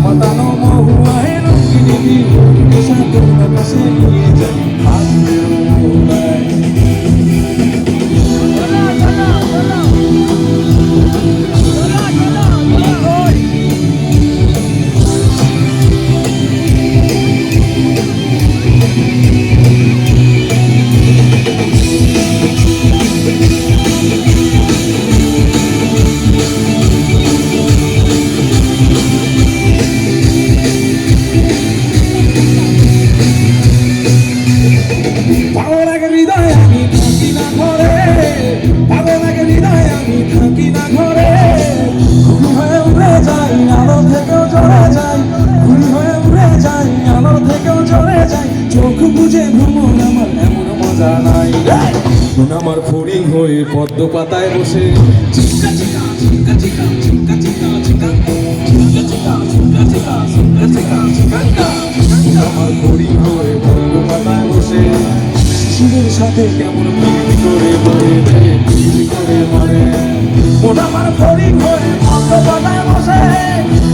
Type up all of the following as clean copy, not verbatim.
মাতানো মহুয়ায় রঙ্গিনী নেশা তোর কাছে নিয়ে যাই হাতের মোহনায়। পাগল এক হৃদয় আমি থাকি না ঘরে, পাগল এক হৃদয় আমি থাকি না ঘরে, ঘুরি হয়ে উড়ে যাই আলো থেকেও জ্বলে যাই, ঘুরি হয়ে উড়ে যাই আলো থেকেও জ্বলে যাই, চোখ বুঝে ভ্রমণ আমার এমন মজা নাই। মন আমার ফড়িং হয়ে পদ্ম পাতায় বসে চিকা চিকা চিকা চিকা চিকা চিকা চিকা চিকা চিকা চিকা চিকা চিকা চিকা চিকা আমার ফড়িং হয়ে পদ্ম পাতায় বসে শিশুদের সাথে কেমন পিড়ি করে মরে রে পিড়ি করে মরে। মন আমার ফড়িং হয়ে পদ্ম পাতায় বসে,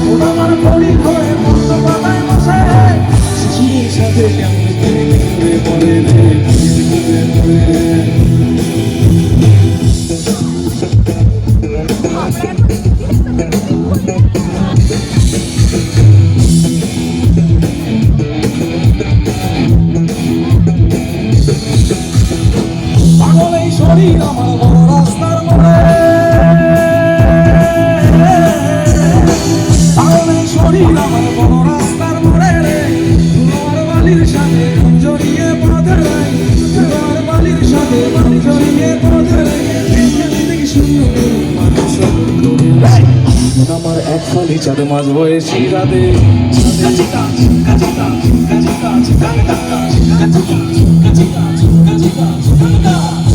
মন আমার ফড়িং হয়ে পদ্ম পাতায় বসে শিশুদের সাথে কেমন পিড়ি করে মরে রে পিড়ি করে মরে। পাগল এই শরীর আমার বড় রাস্তার মোড়ে, পাগল এই শরীর আমার বড় রাস্তার মোড়ে রে, তোমার বালির সাথে মন জড়িয়ে পথে রে, তোমার বালির সাথে মন জড়িয়ে পথে রে, দেখি সুন্দর মানুষ আমার এক ফালি চাঁদ মাঝ বয়সী রাতে, চাঁদে